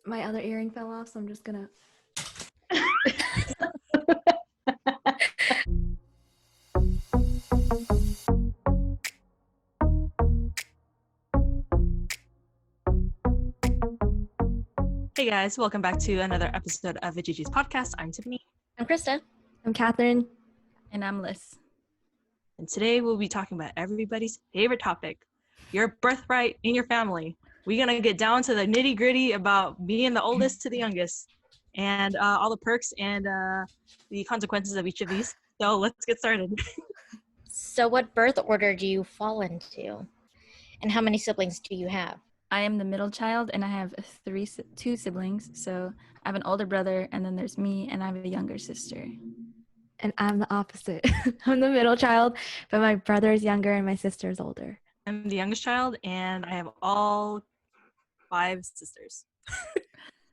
My other earring fell off, so I'm just gonna. Hey guys, welcome back to another episode of Vajayjays podcast. I'm Tiffany. I'm Krista. I'm Catherine. And I'm Liz. And today we'll be talking about everybody's favorite topic, your birthright in your family. We're going to get down to the nitty gritty about being the oldest to the youngest and all the perks and the consequences of each of these. So let's get started. So what birth order do you fall into? And how many siblings do you have? I am the middle child, and I have two siblings. So I have an older brother, and then there's me, and I have a younger sister. And I'm the opposite. I'm the middle child, but my brother is younger and my sister is older. I'm the youngest child, and I have all 5 sisters.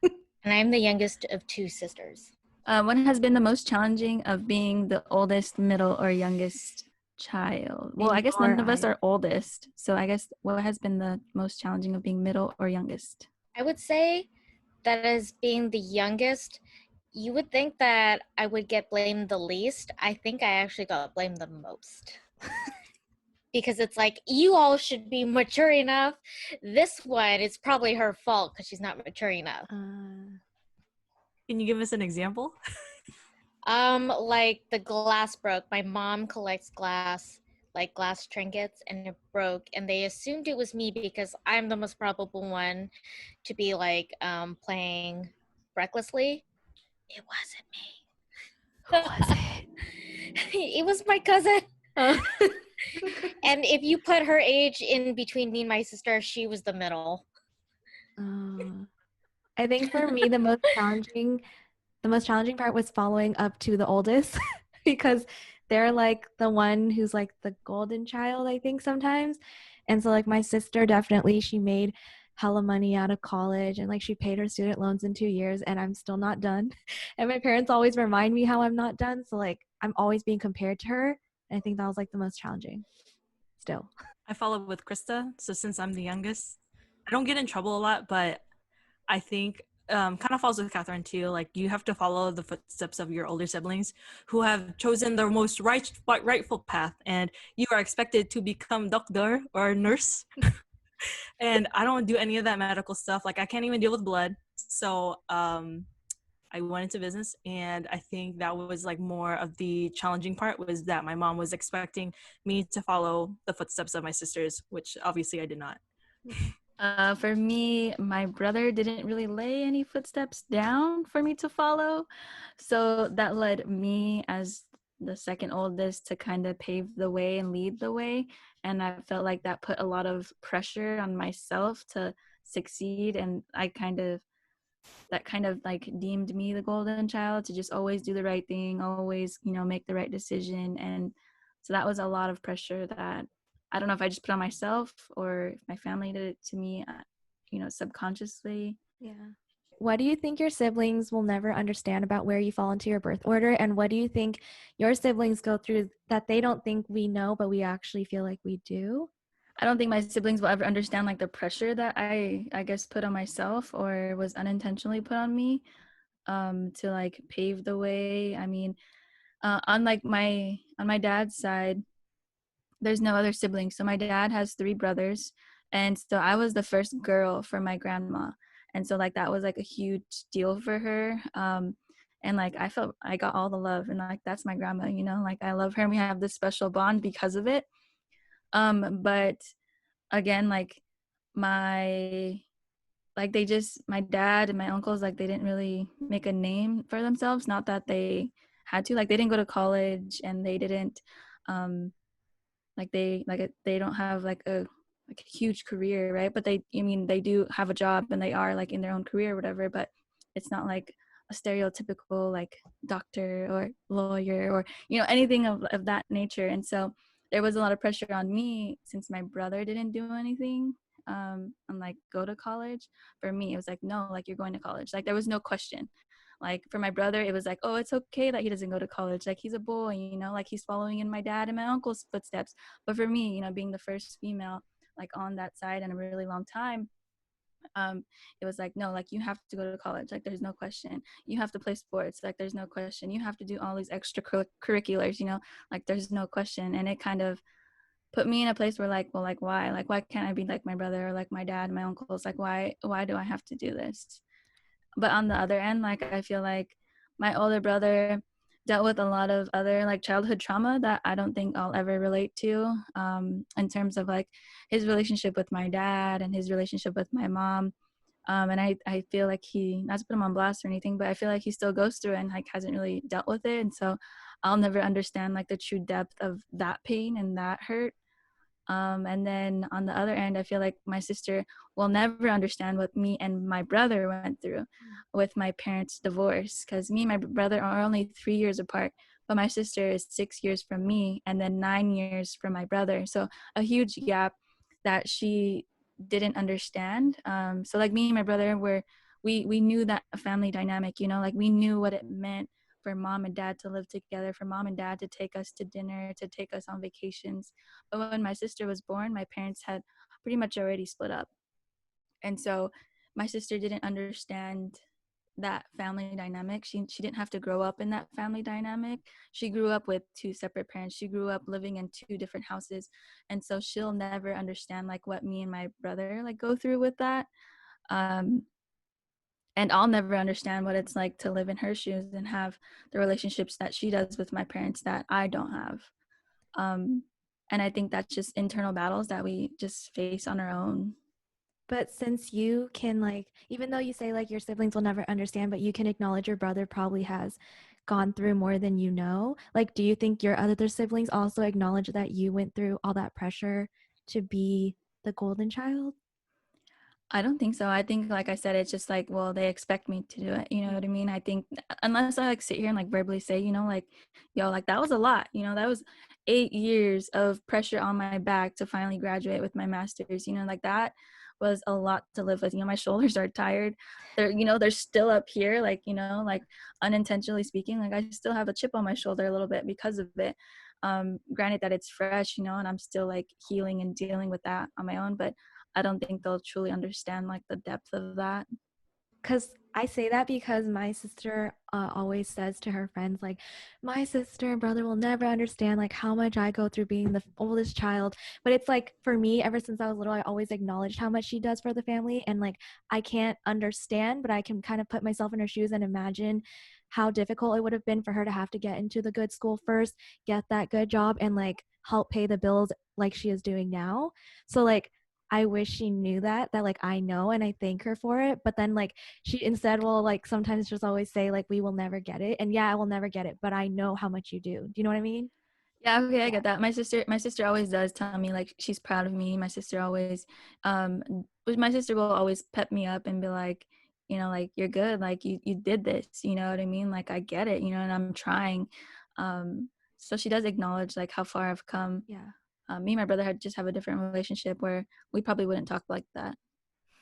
And I'm the youngest of 2 sisters. What has been the most challenging of being the oldest, middle, or youngest child? Well, I guess none of us are oldest. So I guess what has been the most challenging of being middle or youngest? I would say that as being the youngest, you would think that I would get blamed the least. I think I actually got blamed the most. Because it's like, you all should be mature enough. This one, it's probably her fault because she's not mature enough. Can you give us an example? Like the glass broke. My mom collects glass, like glass trinkets, and it broke. And they assumed it was me because I'm the most probable one to be like playing recklessly. It wasn't me. Who was it? It was my cousin. And if you put her age in between me and my sister, she was the middle. I think for me the most challenging part was following up to the oldest because they're like the one who's like the golden child, I think sometimes. And so like my sister definitely, she made hella money out of college and like she paid her student loans in 2 years and I'm still not done. And my parents always remind me how I'm not done. So like I'm always being compared to her. And I think that was like the most challenging still. I follow with Krista. So since I'm the youngest, I don't get in trouble a lot, but I think kind of falls with Catherine too. Like you have to follow the footsteps of your older siblings who have chosen their most rightful path, and you are expected to become doctor or nurse. And I don't do any of that medical stuff. Like I can't even deal with blood. So I went into business, and I think that was like more of the challenging part was that my mom was expecting me to follow the footsteps of my sisters, which obviously I did not. For me, my brother didn't really lay any footsteps down for me to follow. So that led me as the second oldest to kind of pave the way and lead the way. And I felt like that put a lot of pressure on myself to succeed. And that kind of like deemed me the golden child to just always do the right thing, always, make the right decision. And so that was a lot of pressure that I don't know if I just put on myself or if my family did it to me, subconsciously. Yeah. What do you think your siblings will never understand about where you fall into your birth order? And what do you think your siblings go through that they don't think we know, but we actually feel like we do? I don't think my siblings will ever understand like the pressure that I guess put on myself or was unintentionally put on me to like pave the way. I mean, on my dad's side, there's no other siblings. So my dad has 3 brothers. And so I was the first girl for my grandma. And so like that was like a huge deal for her. And like I felt I got all the love, and like that's my grandma, like I love her and we have this special bond because of it. But again, like my dad and my uncles, like they didn't really make a name for themselves. Not that they had to, like they didn't go to college and they didn't they don't have like a huge career, right? But they do have a job and they are like in their own career or whatever, but it's not like a stereotypical like doctor or lawyer or anything of that nature. And so there was a lot of pressure on me since my brother didn't do anything and like go to college. For me it was like, no, like you're going to college. Like there was no question. Like for my brother it was like, oh, it's okay that he doesn't go to college, like he's a boy, like he's following in my dad and my uncle's footsteps. But for me, being the first female like on that side in a really long time, it was like, no, like you have to go to college, like there's no question. You have to play sports, like there's no question. You have to do all these extracurriculars, like there's no question. And it kind of put me in a place where like, well, like why can't I be like my brother or like my dad, my uncles? Like why do I have to do this? But on the other end, like I feel like my older brother dealt with a lot of other like childhood trauma that I don't think I'll ever relate to, in terms of like his relationship with my dad and his relationship with my mom. And I feel like he, not to put him on blast or anything, but I feel like he still goes through it and like hasn't really dealt with it. And so I'll never understand like the true depth of that pain and that hurt. And then on the other end, I feel like my sister will never understand what me and my brother went through with my parents' divorce, because me and my brother are only 3 years apart, but my sister is 6 years from me and then 9 years from my brother. So a huge gap that she didn't understand. So like me and my brother we knew that family dynamic, like we knew what it meant for mom and dad to live together, for mom and dad to take us to dinner, to take us on vacations. But when my sister was born, my parents had pretty much already split up. And so my sister didn't understand that family dynamic. She didn't have to grow up in that family dynamic. She grew up with two separate parents. She grew up living in two different houses. And so she'll never understand like what me and my brother like go through with that. Um, and I'll never understand what it's like to live in her shoes and have the relationships that she does with my parents that I don't have. Um, and I think that's just internal battles that we just face on our own. But since you can, like, even though you say like your siblings will never understand, but you can acknowledge your brother probably has gone through more than you know, like, do you think your other siblings also acknowledge that you went through all that pressure to be the golden child? I don't think so. I think, like I said, it's just like, well, they expect me to do it. You know what I mean? I think unless I like sit here and like verbally say, like, yo, like that was a lot. That was 8 years of pressure on my back to finally graduate with my master's. Like that was a lot to live with. My shoulders are tired. They're still up here, like, like unintentionally speaking, like I still have a chip on my shoulder a little bit because of it. Granted that it's fresh, and I'm still like healing and dealing with that on my own, but I don't think they'll truly understand like the depth of that. Because I say that because my sister always says to her friends, like, my sister and brother will never understand like how much I go through being the oldest child. But it's like, for me, ever since I was little, I always acknowledged how much she does for the family. And like, I can't understand, but I can kind of put myself in her shoes and imagine how difficult it would have been for her to have to get into the good school first, get that good job, and like help pay the bills like she is doing now. So like, I wish she knew that like I know, and I thank her for it. But then like she instead will like sometimes just always say like, we will never get it. And yeah, I will never get it, but I know how much you do. Do you know what I mean? Yeah, okay, I get that. My sister always does tell me like she's proud of me. My sister always but my sister will always pep me up and be like, like you're good, like you did this, you know what I mean? Like I get it, and I'm trying. So she does acknowledge like how far I've come. Yeah. Me and my brother had just have a different relationship where we probably wouldn't talk like that.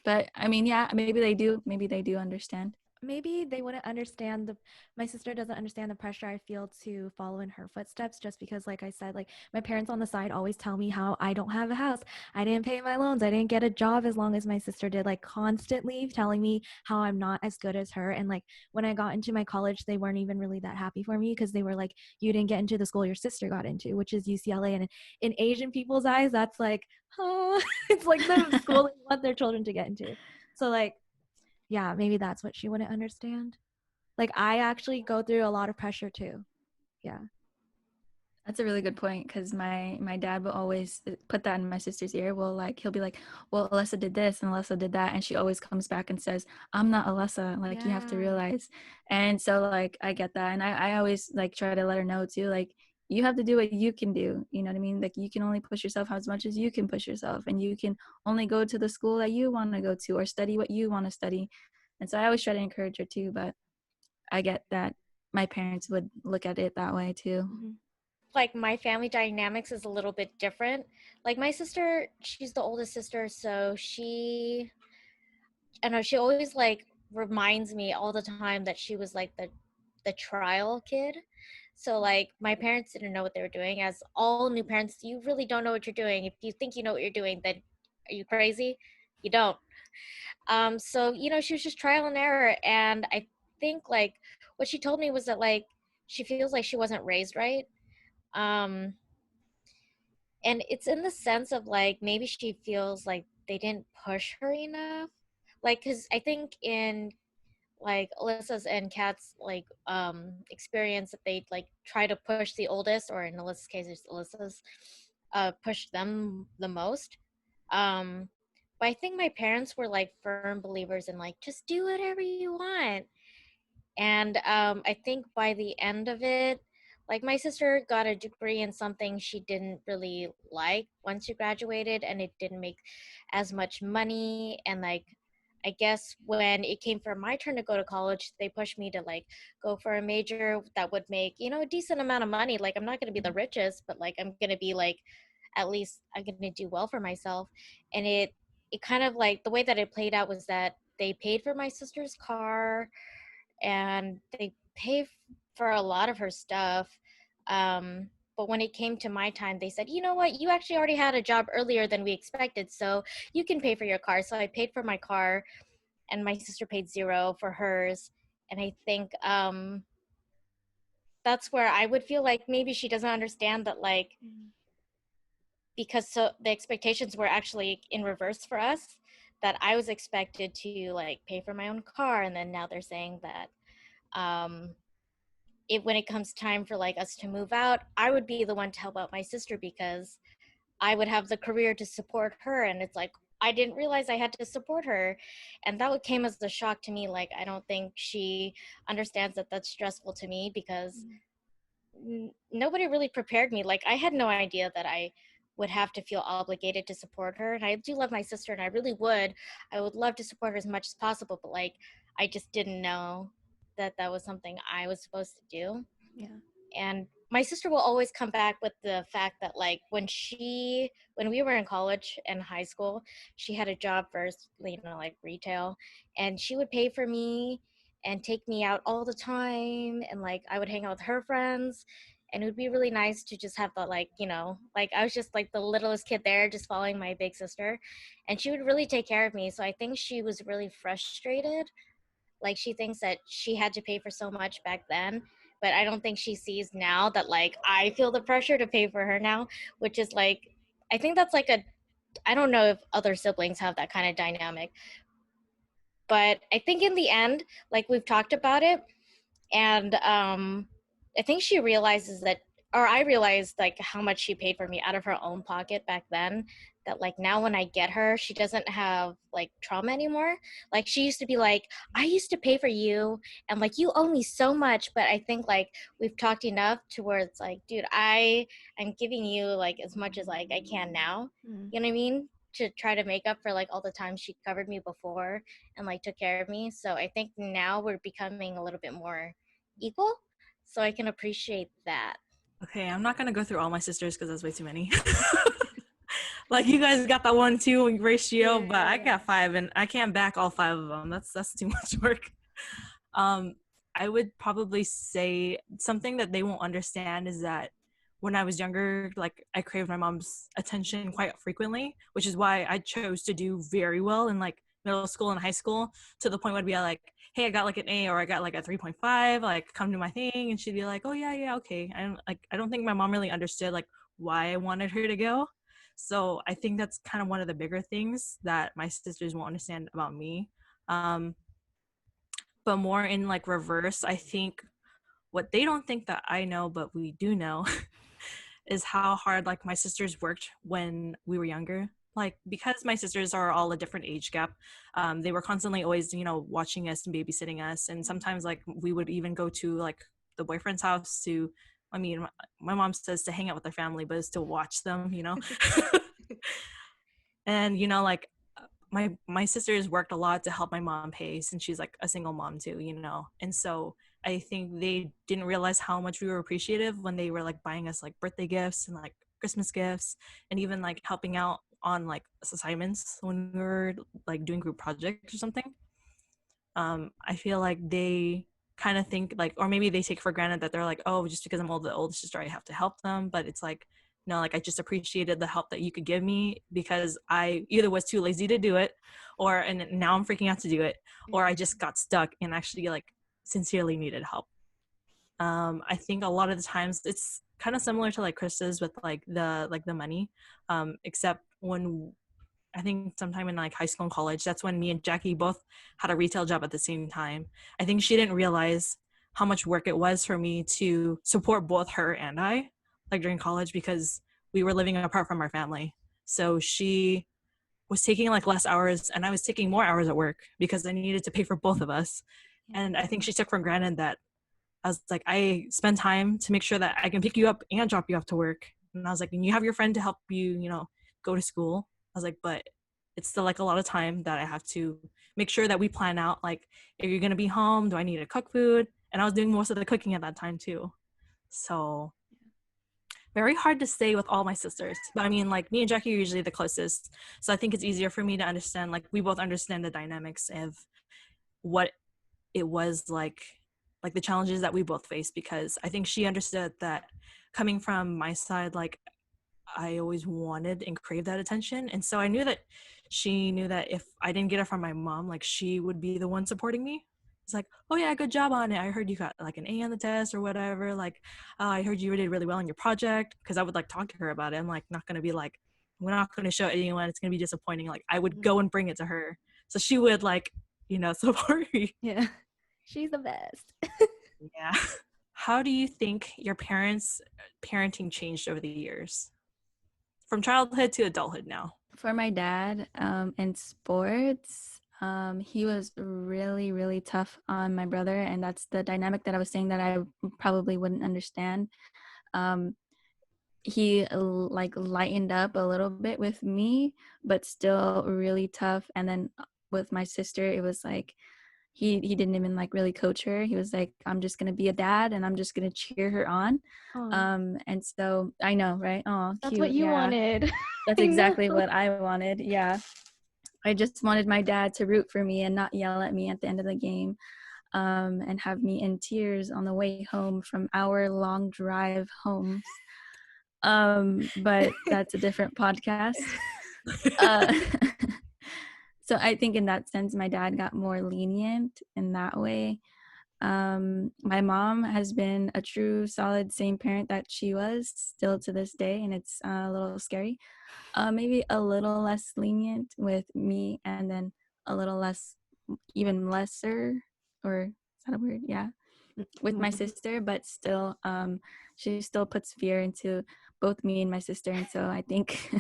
But I mean, yeah, maybe they do understand. Maybe they wouldn't understand my sister doesn't understand the pressure I feel to follow in her footsteps, just because like I said, like my parents on the side always tell me how I don't have a house, I didn't pay my loans, I didn't get a job as long as my sister did, like constantly telling me how I'm not as good as her. And like when I got into my college, they weren't even really that happy for me, because they were like, you didn't get into the school your sister got into, which is UCLA. And in Asian people's eyes, that's like, oh, it's like the school they want their children to get into. So like, yeah, maybe that's what she wouldn't understand. Like I actually go through a lot of pressure too. Yeah. That's a really good point, because my dad will always put that in my sister's ear. Well, like he'll be like, well, Alessa did this and Alessa did that, and she always comes back and says, I'm not Alessa, like you have to Yeah. realize. And so like I get that, and I always like try to let her know too, like you have to do what you can do, you know what I mean? Like you can only push yourself as much as you can push yourself, and you can only go to the school that you want to go to or study what you want to study. And so I always try to encourage her too, but I get that my parents would look at it that way too. Mm-hmm. Like my family dynamics is a little bit different. Like my sister, she's the oldest sister, so I know she always like reminds me all the time that she was like the trial kid. So like my parents didn't know what they were doing. As all new parents, you really don't know what you're doing. If you think you know what you're doing, then are you crazy? You don't. So, she was just trial and error. And I think like what she told me was that like she feels like she wasn't raised right. Um, and it's in the sense of like maybe she feels like they didn't push her enough. Like, because I think in like Alyssa's and Kat's like experience that they like try to push the oldest, or in Alyssa's case it's Alyssa's, push them the most. Um but I think my parents were like firm believers in like just do whatever you want. And I think by the end of it, like my sister got a degree in something she didn't really like once she graduated, and it didn't make as much money. And like, I guess when it came for my turn to go to college, they pushed me to like go for a major that would make, a decent amount of money. Like, I'm not going to be the richest, but like, I'm going to be like, at least I'm going to do well for myself. And it kind of like the way that it played out was that they paid for my sister's car and they pay for a lot of her stuff. But when it came to my time, they said, you know what, you actually already had a job earlier than we expected, so you can pay for your car. So I paid for my car, and my sister paid zero for hers. And I think that's where I would feel like maybe she doesn't understand that, like, because so the expectations were actually in reverse for us, that I was expected to like pay for my own car, and then now they're saying that um when it comes time for like us to move out, I would be the one to help out my sister because I would have the career to support her. And it's like, I didn't realize I had to support her. And that came as a shock to me. Like, I don't think she understands that that's stressful to me because nobody really prepared me. Like, I had no idea that I would have to feel obligated to support her. And I do love my sister, and I would love to support her as much as possible. But like, I just didn't know that that was something I was supposed to do. Yeah. And my sister will always come back with the fact that like when we were in college and high school, she had a job first, like retail, and she would pay for me and take me out all the time, and like I would hang out with her friends. And it would be really nice to just have the like, like I was just like the littlest kid there just following my big sister, and she would really take care of me. So I think she was really frustrated. Like, she thinks that she had to pay for so much back then, but I don't think she sees now that like I feel the pressure to pay for her now, which is like, I think that's like I don't know if other siblings have that kind of dynamic, but I think in the end, like we've talked about it, and I think she realizes that, or I realized like how much she paid for me out of her own pocket back then, that like now when I get her, she doesn't have like trauma anymore. Like, she used to be like, I used to pay for you, and like you owe me so much. But I think like we've talked enough to where it's like, dude, I'm giving you like as much as like I can now. You know what I mean? To try to make up for like all the time she covered me before and like took care of me. So I think now we're becoming a little bit more equal, so I can appreciate that. Okay, I'm not gonna go through all my sisters because that's way too many. Like, you guys got that 1-2 ratio, but I got 5, and I can't back all 5 of them. That's too much work. I would probably say something that they won't understand is that when I was younger, like, I craved my mom's attention quite frequently, which is why I chose to do very well in like middle school and high school, to the point where I'd be like, hey, I got like an A, or I got like a 3.5, like, come to my thing. And she'd be like, oh yeah, okay. I don't think my mom really understood like why I wanted her to go. So I think that's kind of one of the bigger things that my sisters won't understand about me. But more in like reverse, I think what they don't think that I know, but we do know, is how hard like my sisters worked when we were younger. Like, because my sisters are all a different age gap, they were constantly always, watching us and babysitting us. And sometimes like we would even go to like the boyfriend's house to, I mean, my mom says to hang out with their family, but it's to watch them. And like my sisters worked a lot to help my mom pay, since she's like a single mom too, and so I think they didn't realize how much we were appreciative when they were like buying us like birthday gifts and like Christmas gifts, and even like helping out on like assignments when we were like doing group projects or something. I feel like they kind of think like, or maybe they take for granted that they're like, oh, just because I'm the oldest sister, I have to help them. But it's like, like I just appreciated the help that you could give me because I either was too lazy to do it and now I'm freaking out to do it, or I just got stuck and actually like sincerely needed help. I think a lot of the times it's kind of similar to like Krista's with like the money, except when I think sometime in like high school and college, that's when me and Jackie both had a retail job at the same time. I think she didn't realize how much work it was for me to support both her and I, like during college, because we were living apart from our family. So she was taking like less hours and I was taking more hours at work because I needed to pay for both of us. And I think she took for granted that I was like, I spend time to make sure that I can pick you up and drop you off to work. And I was like, and you have your friend to help you, go to school. I was like, but it's still like a lot of time that I have to make sure that we plan out, like, if you're going to be home, do I need to cook food? And I was doing most of the cooking at that time too. So very hard to stay with all my sisters. But I mean, like, me and Jackie are usually the closest. So I think it's easier for me to understand, like, we both understand the dynamics of what it was like the challenges that we both faced, because I think she understood that coming from my side, like, I always wanted and craved that attention. And so I knew that she knew that if I didn't get it from my mom, like, she would be the one supporting me. It's like, oh yeah, good job on it. I heard you got like an A on the test or whatever. Like, I heard you did really well in your project. Because I would like talk to her about it. I'm like, not going to be like, we're not going to show anyone. It's going to be disappointing. Like, I would go and bring it to her. So she would like, support me. Yeah. She's the best. Yeah. How do you think your parents' parenting changed over the years? From childhood to adulthood now. For my dad, in sports, he was really, really tough on my brother. And that's the dynamic that I was saying that I probably wouldn't understand. He like lightened up a little bit with me, but still really tough. And then with my sister, it was like, he didn't even like really coach her. He was like, I'm just gonna be a dad and I'm just gonna cheer her on. And so I know, right? Oh, That's cute. what you wanted. That's exactly what I wanted. Yeah, I just wanted my dad to root for me and not yell at me at the end of the game, and have me in tears on the way home from hour-long drive home. But that's a different podcast. So I think in that sense, my dad got more lenient in that way. My mom has been a true, solid, same parent that she was still to this day, and it's a little scary. Maybe a little less lenient with me, and then a little less, even lesser, or is that a word? Yeah, with my sister, but still, she still puts fear into both me and my sister, and so I think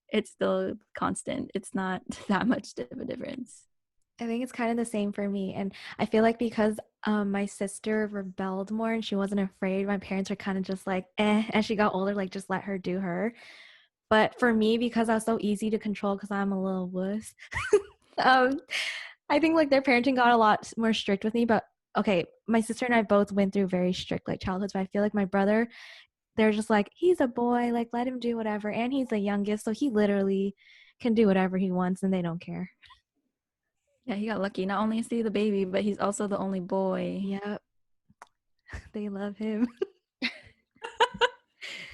it's still constant. It's not that much of a difference. I think it's kind of the same for me. And I feel like because my sister rebelled more and she wasn't afraid, my parents were kind of just like, as she got older, like, just let her do her. But for me, because I was so easy to control because I'm a little wuss, I think like their parenting got a lot more strict with me. But okay, my sister and I both went through very strict like childhoods, but I feel like my brother, they're just like, he's a boy, like, let him do whatever. And he's the youngest, so he literally can do whatever he wants and they don't care. Yeah, he got lucky. Not only is he the baby, but he's also the only boy. Yep. They love him.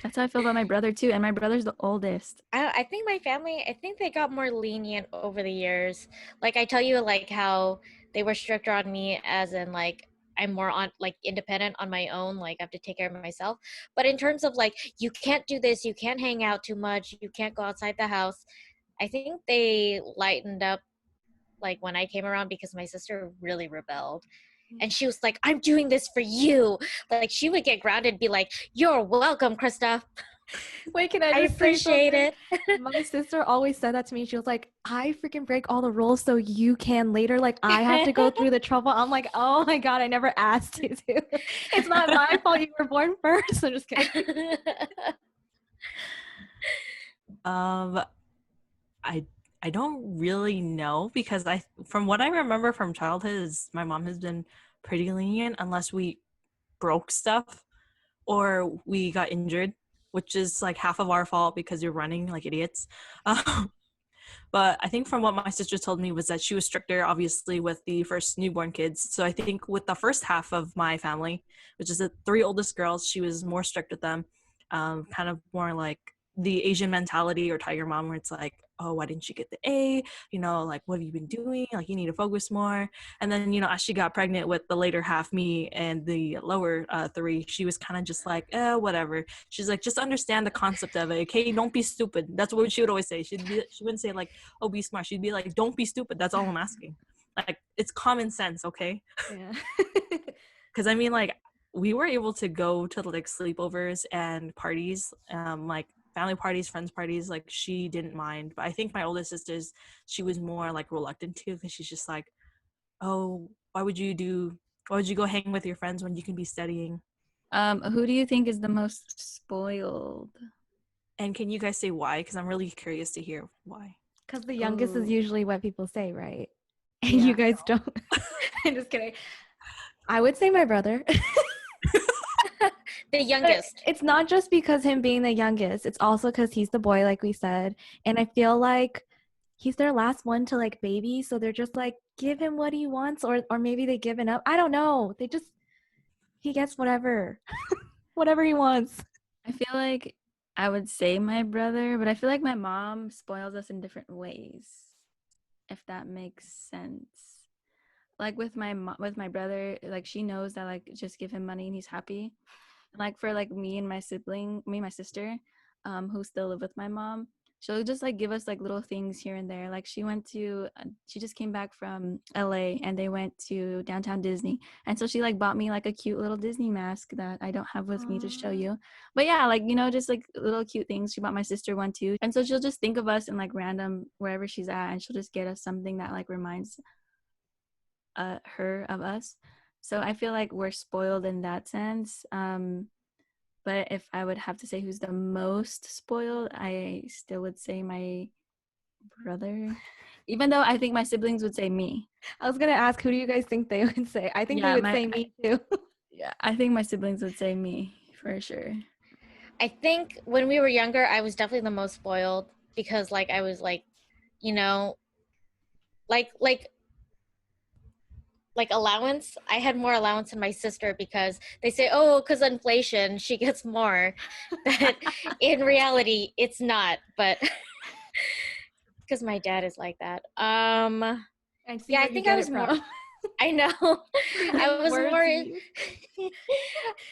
That's how I feel about my brother too. And my brother's the oldest. I think my family, I think they got more lenient over the years. Like, I tell you, like, how they were stricter on me, as in, like, I'm more on, like, independent on my own. Like, I have to take care of myself. But in terms of, like, you can't do this, you can't hang out too much, you can't go outside the house, I think they lightened up, like, when I came around, because my sister really rebelled. And she was like, I'm doing this for you. Like, she would get grounded and be like, you're welcome, Krista. Wait, can I just appreciate it. My sister always said that to me. She was like, I freaking break all the rules so you can later. Like, I have to go through the trouble. I'm like, oh my God, I never asked you to. It's not my fault you were born first. I'm just kidding. I don't really know, because from what I remember from childhood is my mom has been pretty lenient unless we broke stuff or we got injured, which is like half of our fault because you're running like idiots. But I think from what my sister told me was that she was stricter, obviously, with the first newborn kids. So I think with the first half of my family, which is the 3 oldest girls, she was more strict with them. kind of more like the Asian mentality or tiger mom, where it's like, oh, why didn't you get the A? You know, like, what have you been doing? Like, you need to focus more. And then, you know, as she got pregnant with the later half, me, and the lower 3, she was kind of just like, whatever. She's like, just understand the concept of it, okay? Don't be stupid. That's what she would always say. She wouldn't say like, oh, be smart. She'd be like, don't be stupid. That's all I'm asking. Like, it's common sense, okay? Yeah. Because I mean, like, we were able to go to like sleepovers and parties, like family parties, friends parties. Like, she didn't mind, but I think my oldest sister's, she was more like reluctant to, because she's just like, oh, why would you go hang with your friends when you can be studying? Who do you think is the most spoiled? And can you guys say why? Because I'm really curious to hear why. Because the youngest is Ooh. usually what people say, right? And Yeah. you guys don't. I'm just kidding. I would say my brother. The youngest. But it's not just because him being the youngest. It's also because he's the boy, like we said. And I feel like he's their last one to like baby. So they're just like, give him what he wants. Or maybe they given up. I don't know. He gets whatever. Whatever he wants. I feel like I would say my brother, but I feel like my mom spoils us in different ways, if that makes sense. Like with my brother, like she knows that like just give him money and he's happy. Like for like me and my sister, who still live with my mom, she'll just like give us like little things here and there. Like she just came back from LA and they went to downtown Disney, and so she like bought me like a cute little Disney mask that I don't have with me to show you. But yeah, like, you know, just like little cute things. She bought my sister one too, and so she'll just think of us in like random wherever she's at, and she'll just get us something that like reminds her of us. So I feel like we're spoiled in that sense. But if I would have to say who's the most spoiled, I still would say my brother. Even though I think my siblings would say me. I was going to ask, who do you guys think they would say? I think they would say me too. Yeah, I think my siblings would say me for sure. I think when we were younger, I was definitely the most spoiled because like I was like, you know, like allowance. I had more allowance than my sister because they say, oh, because inflation, she gets more. But in reality, it's not. But because my dad is like that. I see Yeah, I where you think get I was it more. from. I know. I was Words more. you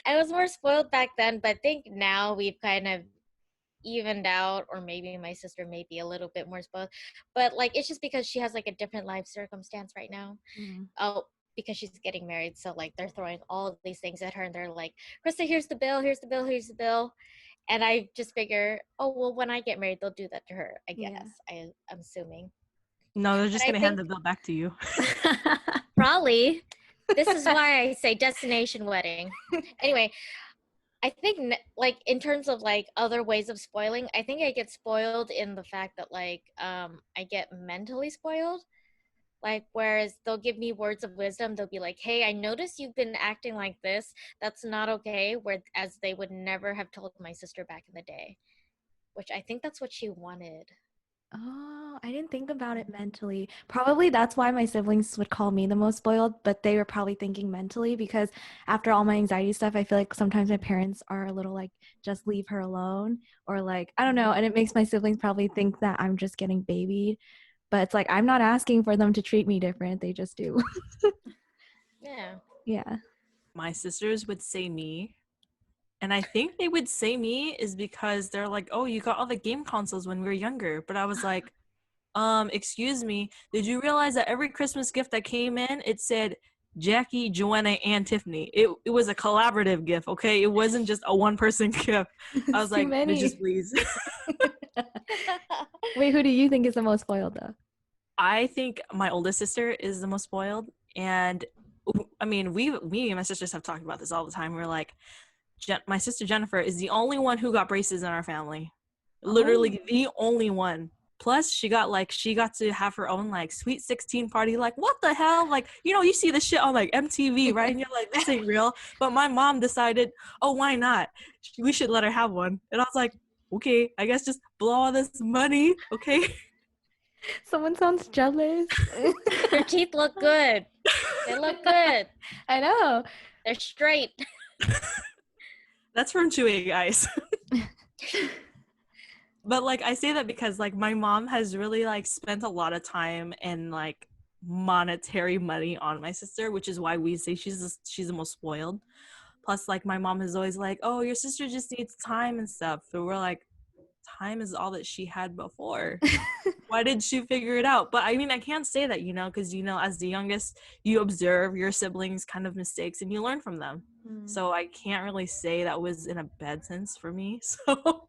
I was more spoiled back then, but I think now we've kind of evened out, or maybe my sister may be a little bit more spoiled, but like it's just because she has like a different life circumstance right now. Oh, because she's getting married, so like they're throwing all of these things at her and they're like, Krista, here's the bill, here's the bill, here's the bill. And I just figure, oh well, when I get married they'll do that to her, I guess. Yeah. I'm assuming. No, they're just But gonna hand the bill back to you. Probably. This is why I say destination wedding. Anyway, I think like in terms of like other ways of spoiling, I think I get spoiled in the fact that like I get mentally spoiled. Like whereas they'll give me words of wisdom, they'll be like, hey, I noticed you've been acting like this. That's not okay. Whereas they would never have told my sister back in the day, which I think that's what she wanted. Oh, I didn't think about it mentally. Probably that's why my siblings would call me the most spoiled, but they were probably thinking mentally because after all my anxiety stuff, I feel like sometimes my parents are a little like, just leave her alone, or like, I don't know. And it makes my siblings probably think that I'm just getting babied, but it's like, I'm not asking for them to treat me different. They just do. Yeah. Yeah. My sisters would say me. And I think they would say me is because they're like, oh, you got all the game consoles when we were younger. But I was like, excuse me, did you realize that every Christmas gift that came in, it said Jackie, Joanna, and Tiffany? It was a collaborative gift, okay? It wasn't just a one-person gift. I was like, bitches, please. Wait, who do you think is the most spoiled though? I think my oldest sister is the most spoiled. And I mean, me and my sisters have talked about this all the time. We're like, my sister Jennifer is the only one who got braces in our family. Literally the only one. Plus she got to have her own like sweet 16 party. Like, what the hell? Like, you know, you see this shit on like MTV, right? And you're like, this ain't real. But my mom decided, oh, why not? We should let her have one. And I was like, okay, I guess just blow all this money, okay? Someone sounds jealous. Her teeth look good. They look good. I know. They're straight. That's from chewing, guys. But like I say that because like my mom has really like spent a lot of time and like monetary money on my sister, which is why we say she's the most spoiled. Plus, like my mom is always like, "Oh, your sister just needs time and stuff." So we're like, time is all that she had before. Why did she figure it out? But I mean, I can't say that, because as the youngest, you observe your siblings' kind of mistakes and you learn from them. So I can't really say that was in a bad sense for me. So,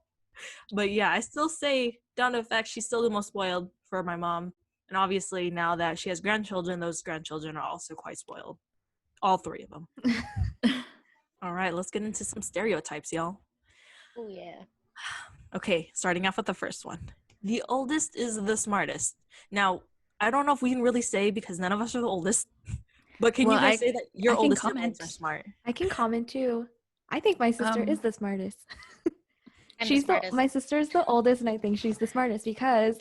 but yeah, I still say down to the fact she's still the most spoiled for my mom. And obviously, now that she has grandchildren, those grandchildren are also quite spoiled. All three of them. All right, let's get into some stereotypes, y'all. Oh yeah. Okay, starting off with the first one. The oldest is the smartest. Now, I don't know if we can really say because none of us are the oldest, but can you guys say that your I can oldest siblings comment. are smart? I can comment too. I think my sister is the smartest. I'm the smartest. My sister's the oldest, and I think she's the smartest because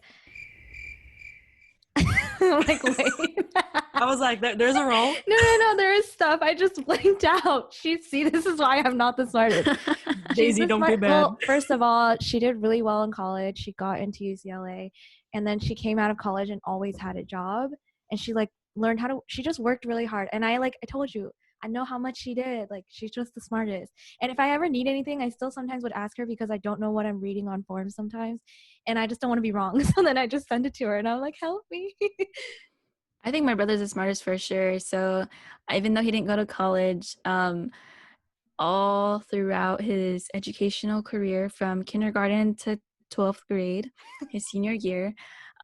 like wait. I was like, there's a roll. No, there is stuff. I just blinked out. See, this is why I'm not the smartest. Daisy, don't be bad. Well, first of all, she did really well in college. She got into UCLA, and then she came out of college and always had a job. And she like learned how to. She just worked really hard. And I told you, I know how much she did. Like she's just the smartest. And if I ever need anything, I still sometimes would ask her because I don't know what I'm reading on forums sometimes, and I just don't want to be wrong. So then I just send it to her, and I'm like, help me. I think my brother's the smartest for sure. So even though he didn't go to college, all throughout his educational career from kindergarten to 12th grade, his senior year,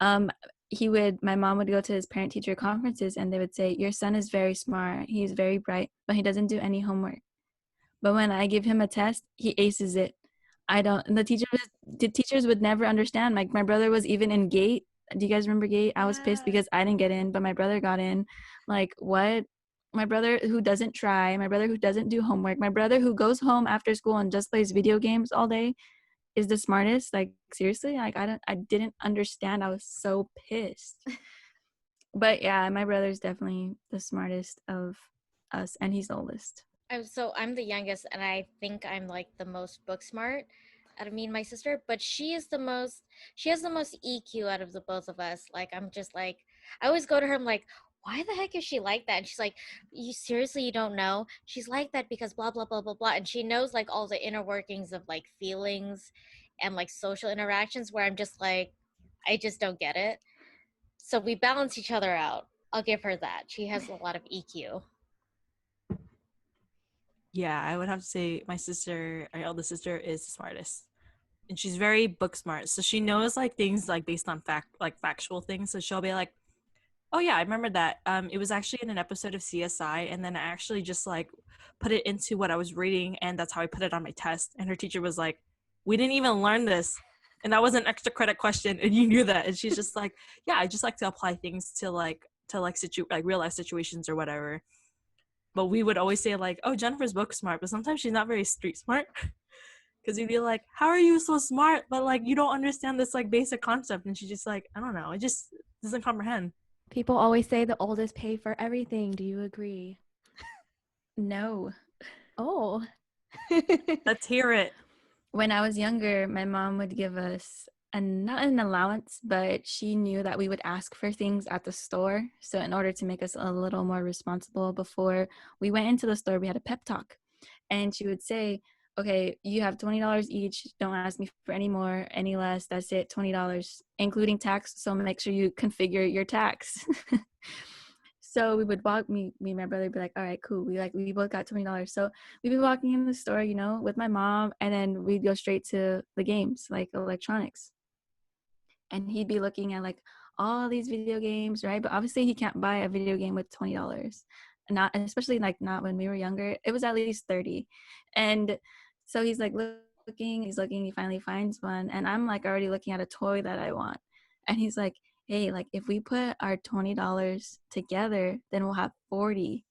my mom would go to his parent teacher conferences and they would say, your son is very smart. He's very bright, but he doesn't do any homework. But when I give him a test, he aces it. The teachers would never understand. Like my brother was even in GATE. Do you guys remember GATE? I was pissed because I didn't get in, but my brother got in. Like, what? My brother who doesn't try, my brother who doesn't do homework, my brother who goes home after school and just plays video games all day is the smartest. Like, seriously? Like, I didn't understand. I was so pissed. But yeah, my brother's definitely the smartest of us, and he's the oldest. I'm the youngest, and I think I'm like the most book smart out of me and my sister, but she has the most EQ out of the both of us. Like I'm just like, I always go to her, I'm like, why the heck is she like that? And she's like, you don't know? She's like that because blah blah blah blah blah. And she knows like all the inner workings of like feelings and like social interactions where I'm just like, I just don't get it. So we balance each other out. I'll give her that. She has a lot of EQ. Yeah, I would have to say my eldest sister is the smartest. And she's very book smart. So she knows like things like based on factual things. So she'll be like, oh yeah, I remember that. It was actually in an episode of CSI, and then I actually just like put it into what I was reading, and that's how I put it on my test. And her teacher was like, we didn't even learn this. And that was an extra credit question, and you knew that. And she's just like, yeah, I just like to apply things to real life situations or whatever. But we would always say like, oh, Jennifer's book smart, but sometimes she's not very street smart. Because you'd be like, how are you so smart, but like you don't understand this like basic concept? And she's just like, I don't know, it just doesn't comprehend. People always say the oldest pay for everything. Do you agree? No. Oh. Let's hear it. When I was younger, my mom would give us not an allowance, but she knew that we would ask for things at the store. So in order to make us a little more responsible, before we went into the store, we had a pep talk. And she would say, okay, you have $20 each. Don't ask me for any more, any less. That's it, $20, including tax. So make sure you configure your tax. So we would walk, me and my brother would be like, all right, cool. We both got $20. So we'd be walking in the store, with my mom, and then we'd go straight to the games, like electronics. And he'd be looking at like all these video games, right? But obviously he can't buy a video game with $20. Not, especially like not when we were younger. It was at least 30. And so he's like looking, he finally finds one. And I'm like already looking at a toy that I want. And he's like, hey, like if we put our $20 together, then we'll have 40.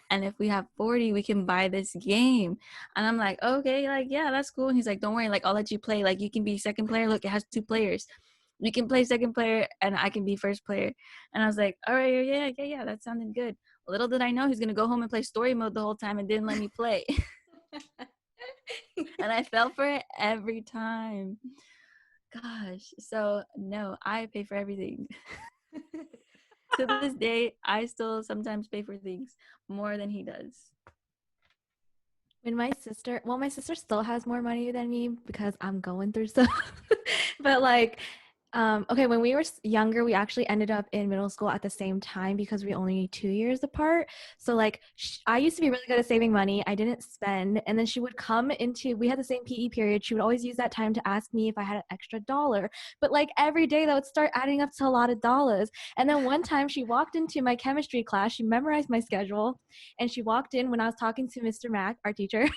And if we have 40, we can buy this game. And I'm like, okay, like, yeah, that's cool. And he's like, don't worry, like I'll let you play. Like you can be second player. Look, it has 2 players. You can play second player and I can be first player. And I was like, all right, yeah, that sounded good. Little did I know he's going to go home and play story mode the whole time and didn't let me play. and I fell for it every time. Gosh, so no, I pay for everything. To this day, I still sometimes pay for things more than he does. When my sister still has more money than me because I'm going through stuff. But like, okay, when we were younger, we actually ended up in middle school at the same time because we only 2 years apart. So like, I used to be really good at saving money. I didn't spend, and then she would come into. We had the same PE period. She would always use that time to ask me if I had an extra dollar. But like every day, that would start adding up to a lot of dollars. And then one time, she walked into my chemistry class. She memorized my schedule, and she walked in when I was talking to Mr. Mack, our teacher.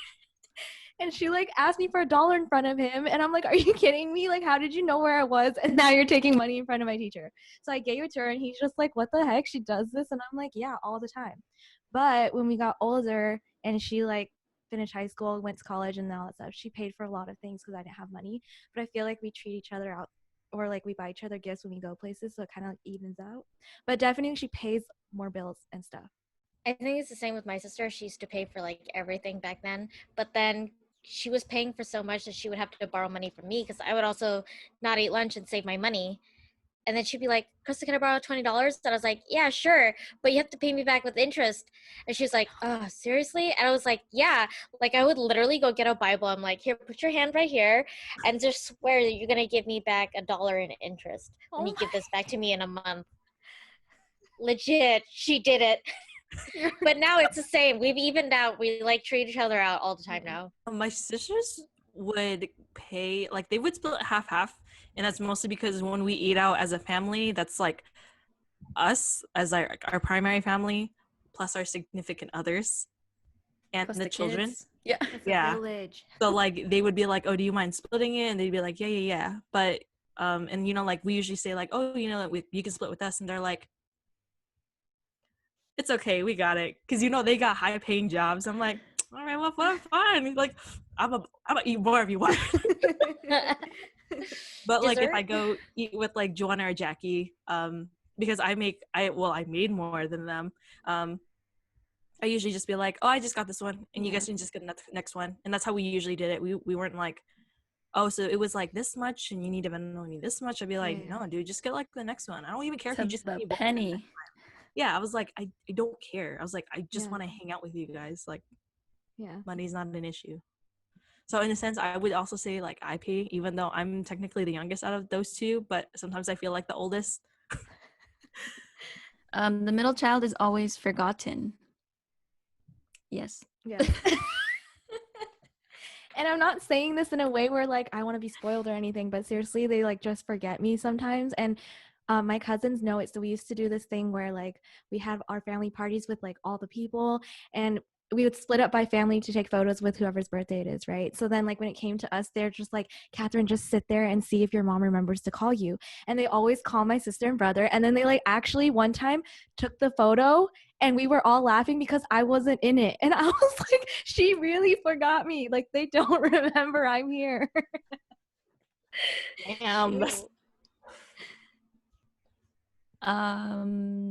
And she like asked me for $1 in front of him. And I'm like, are you kidding me? Like, how did you know where I was? And now you're taking money in front of my teacher. So I gave it to her and he's just like, what the heck? She does this? And I'm like, yeah, all the time. But when we got older and she like finished high school, went to college and all that stuff, she paid for a lot of things because I didn't have money. But I feel like we treat each other out, or like we buy each other gifts when we go places. So it kind of like evens out. But definitely she pays more bills and stuff. I think it's the same with my sister. She used to pay for like everything back then, but then she was paying for so much that she would have to borrow money from me because I would also not eat lunch and save my money. And then she'd be like, Krista, can I borrow $20? And I was like, yeah, sure, but you have to pay me back with interest. And she was like, oh, seriously? And I was like, yeah. Like, I would literally go get a Bible. I'm like, here, put your hand right here and just swear that you're going to give me back $1 in interest when you give this back to me in a month. Legit, she did it. But now it's the same. We've evened out. We like treat each other out all the time now. My sisters would pay, like they would split half, and that's mostly because when we eat out as a family, that's like us as our primary family plus our significant others and Plus the children. kids. Yeah. It's Yeah. a village. So like they would be like, oh, do you mind splitting it? And they'd be like, yeah. But and you know, like we usually say like, oh, you know, you can split with us, and they're like, it's okay, we got it, because you know they got high paying jobs. I'm like, all right, well, fine. He's like, I'm gonna eat more if you want. But like if I go eat with like Joanna or Jackie, because I made more than them, I usually just be like, oh, I just got this one, and you guys can just get the next one. And that's how we usually did it. We weren't like, oh, so it was like this much and you need to Venmo me this much. I'd be like, no, dude, just get like the next one. I don't even care if you just a need penny. Yeah, I was like, I don't care. I was like, I just want to hang out with you guys. Like, money's not an issue. So in a sense, I would also say like I pay, even though I'm technically the youngest out of those two, but sometimes I feel like the oldest. The middle child is always forgotten. Yes. Yeah. And I'm not saying this in a way where like I want to be spoiled or anything, but seriously, they like just forget me sometimes. And my cousins know it. So we used to do this thing where like we have our family parties with like all the people, and we would split up by family to take photos with whoever's birthday it is, right? So then like when it came to us, they're just like, Catherine, just sit there and see if your mom remembers to call you. And they always call my sister and brother. And then they like actually one time took the photo and we were all laughing because I wasn't in it. And I was like, she really forgot me. Like they don't remember I'm here. Damn. I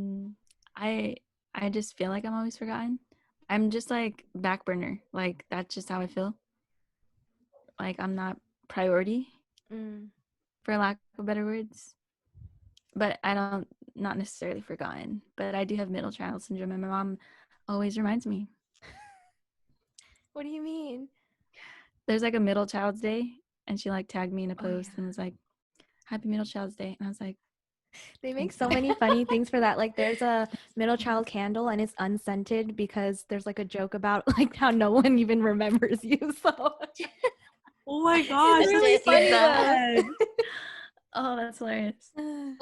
just feel like I'm always forgotten. I'm just like back burner. Like that's just how I feel. Like I'm not priority, for lack of better words. But not necessarily forgotten. But I do have middle child syndrome, and my mom always reminds me. What do you mean? There's like a middle child's day, and she like tagged me in a post and was like, "Happy Middle Child's Day," and I was like. They make so many funny things for that. Like there's a middle child candle and it's unscented because there's like a joke about like how no one even remembers you. So oh my gosh, It's really funny bad. Oh, that's hilarious.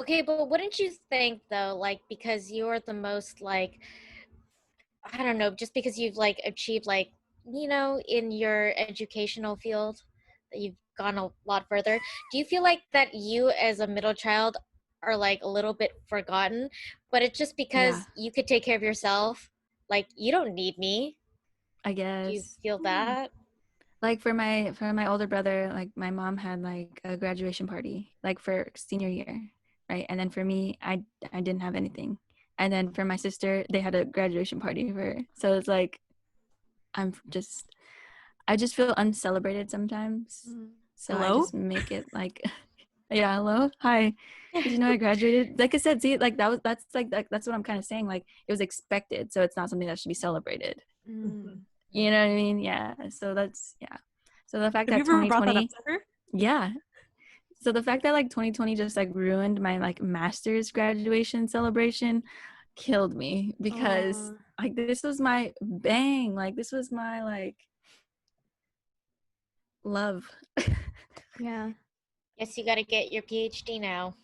Okay, but wouldn't you think though, like because you're the most like, I don't know, just because you've like achieved like, you know, in your educational field, that you've gone a lot further. Do you feel like that you as a middle child are like a little bit forgotten, but it's just because you could take care of yourself? Like you don't need me. I guess. Do you feel that? Like for my older brother, like my mom had like a graduation party, like for senior year, right? And then for me, I didn't have anything. And then for my sister, they had a graduation party for her. So it's like, I just feel uncelebrated sometimes. So I Hello? just make it like, yeah, hello, hi. Did you know I graduated? Like I said, see, like that's what I'm kind of saying. Like it was expected, so it's not something that should be celebrated. Mm. You know what I mean? Yeah. So that's yeah. So the fact Have that you ever brought that up 2020, to her? yeah. So the fact that like 2020 just like ruined my like master's graduation celebration killed me because Aw. like this was my bang, like this was my like love. Yeah. Guess you got to get your PhD now.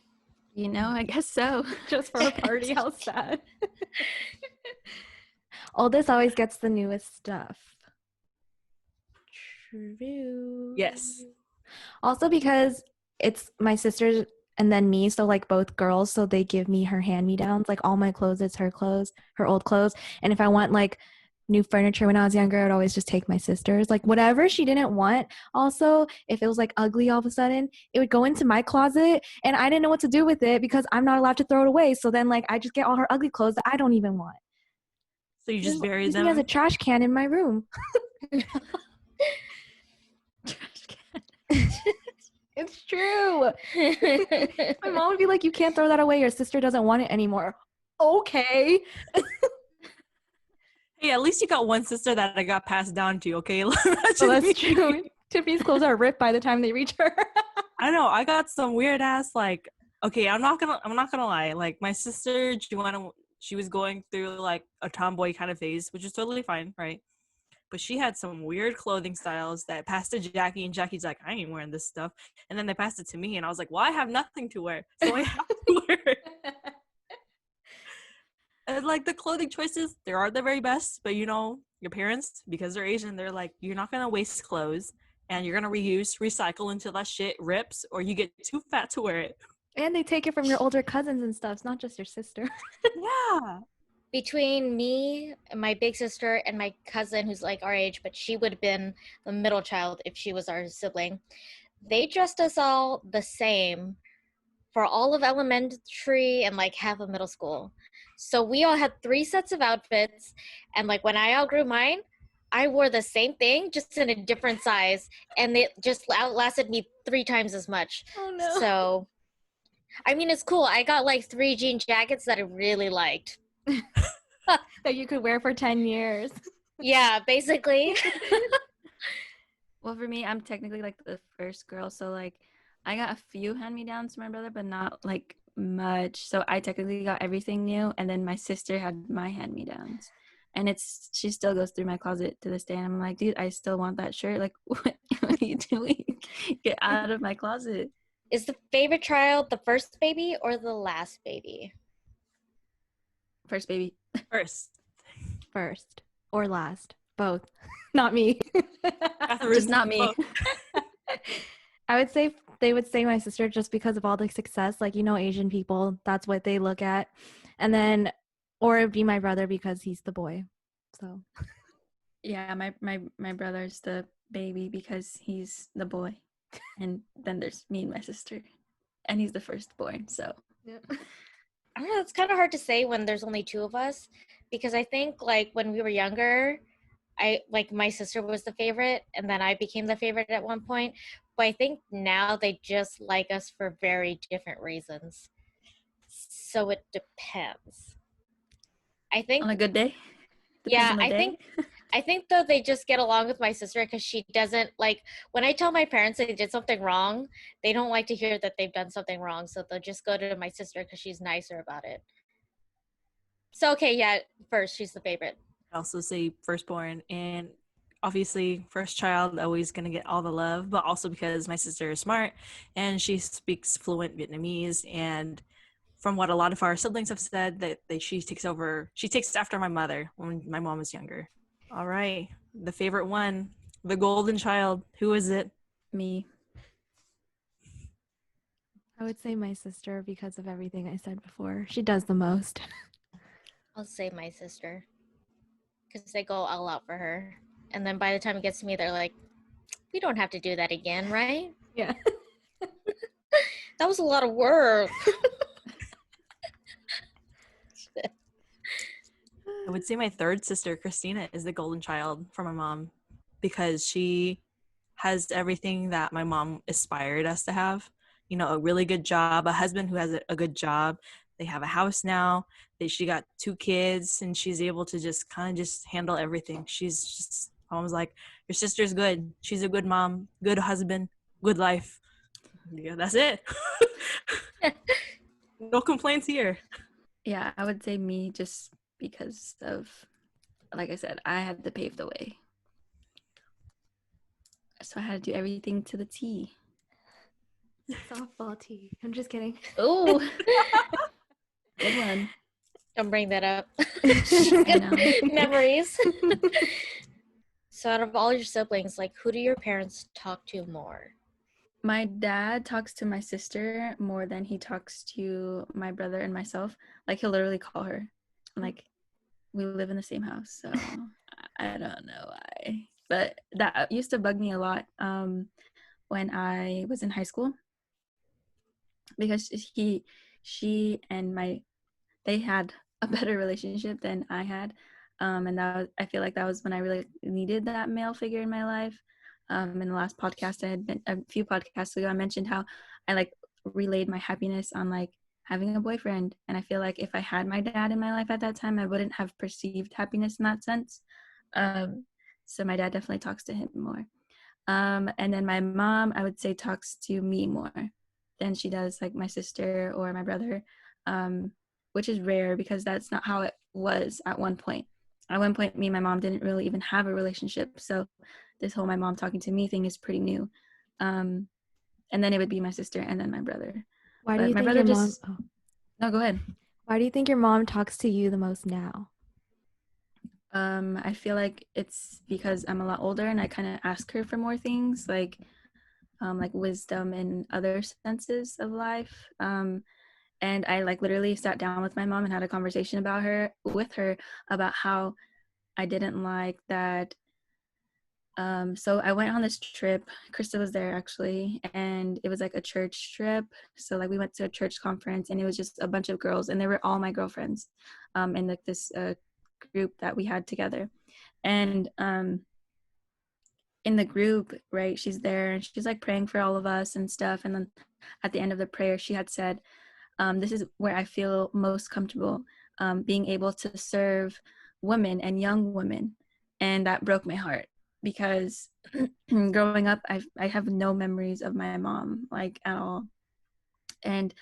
You know, I guess so. Just for a party, how sad. Oldest always gets the newest stuff. True. Yes. Also because it's my sisters and then me, so like both girls, so they give me her hand-me-downs. Like all my clothes, it's her clothes, her old clothes. And if I want like new furniture when I was younger, I'd always just take my sister's. Like whatever she didn't want. Also, if it was like ugly all of a sudden, it would go into my closet and I didn't know what to do with it because I'm not allowed to throw it away. So then like I just get all her ugly clothes that I don't even want. So you just buried Use me as a them? trash can in my room. It's true. My mom would be like, you can't throw that away. Your sister doesn't want it anymore. Okay. Hey, at least you got one sister that I got passed down to, okay? So that's true. Tiffany's clothes are ripped by the time they reach her. I know, I got some weird ass like, okay, I'm not gonna lie. Like my sister Joanna, she was going through like a tomboy kind of phase, which is totally fine, right? But she had some weird clothing styles that passed to Jackie, and Jackie's like, I ain't wearing this stuff. And then they passed it to me, and I was like, well, I have nothing to wear, so I have to wear it. And like the clothing choices, they are the very best, but you know, your parents, because they're Asian, they're like, you're not gonna waste clothes, and you're gonna reuse, recycle until that shit rips, or you get too fat to wear it. And they take it from your older cousins and stuff. It's not just your sister. Yeah. Between me and my big sister and my cousin, who's like our age, but she would have been the middle child if she was our sibling, they dressed us all the same for all of elementary and like half of middle school. So we all had 3 sets of outfits, and like when I outgrew mine, I wore the same thing just in a different size, and it just outlasted me 3 times as much. Oh no. So I mean, it's cool. I got like 3 jean jackets that I really liked. That you could wear for 10 years. Yeah, basically. Well, for me, I'm technically like the first girl, so like I got a few hand-me-downs from my brother, but not like much. So I technically got everything new, and then my sister had my hand-me-downs. And she still goes through my closet to this day, and I'm like, dude, I still want that shirt. Like, what are you doing? Get out of my closet. Is the favorite child the first baby or the last baby? First baby. First or last. Both. Not me. Just not me. I would say they would say my sister just because of all the success. Like, you know, Asian people, that's what they look at. And then, or it'd be my brother because he's the boy. So. Yeah, my brother's the baby because he's the boy. And then there's me and my sister. And he's the firstborn, so. Yep. I don't know, it's kind of hard to say when there's only 2 of us, because I think like when we were younger, my sister was the favorite, and then I became the favorite at one point. But I think now they just like us for very different reasons. So it depends. I think On a good day? yeah, on the day? I think though they just get along with my sister because she doesn't like when I tell my parents they did something wrong, they don't like to hear that they've done something wrong, so they'll just go to my sister because she's nicer about it. So okay, yeah, first she's the favorite. I also say firstborn, and obviously first child always gonna get all the love, but also because my sister is smart and she speaks fluent Vietnamese, and from what a lot of our siblings have said, that she takes after my mother when my mom was younger. All right, the favorite one, the golden child. Who is it? Me. I would say my sister because of everything I said before. She does the most. I'll say my sister because they go all out for her, and then by the time it gets to me, they're like, "We don't have to do that again, right?" Yeah. That was a lot of work. I would say my third sister, Christina, is the golden child for my mom. because she has everything that my mom aspired us to have. You know, a really good job, a husband who has a good job. They have a house now. She got 2 kids, and she's able to just kind of just handle everything. She's just, my mom's like, your sister's good. She's a good mom, good husband, good life. Yeah, that's it. No complaints here. Yeah, I would say me, just because of, like I said, I had to pave the way. So I had to do everything to the T. Softball tea. I'm just kidding. Oh, good one. Don't bring that up. I know. Memories. So out of all your siblings, like, who do your parents talk to more? My dad talks to my sister more than he talks to my brother and myself. Like, he'll literally call her. Like, we live in the same house, so I don't know why. But that used to bug me a lot when I was in high school, because she and they had a better relationship than I had. And I feel like that was when I really needed that male figure in my life. In the last podcast, a few podcasts ago, I mentioned how I like relayed my happiness on like having a boyfriend. And I feel like if I had my dad in my life at that time, I wouldn't have perceived happiness in that sense. So my dad definitely talks to him more. And then my mom, I would say, talks to me more than she does like my sister or my brother, which is rare because that's not how it was at one point. At one point, me and my mom didn't really even have a relationship. So this whole my mom talking to me thing is pretty new. And then it would be my sister and then my brother. Why do But you my think brother your mom? just... No, go ahead. Why do you think your mom talks to you the most now? I feel like it's because I'm a lot older and I kind of ask her for more things like wisdom and other senses of life. And I like literally sat down with my mom and had a conversation with her about how I didn't like that. So I went on this trip. Krista was there actually, and it was like a church trip. So like we went to a church conference, and it was just a bunch of girls, and they were all my girlfriends, in like this group that we had together. And in the group, right, she's there and she's like praying for all of us and stuff. And then at the end of the prayer, she had said, "This is where I feel most comfortable, being able to serve women and young women," and that broke my heart. Because growing up, I have no memories of my mom, like, at all. And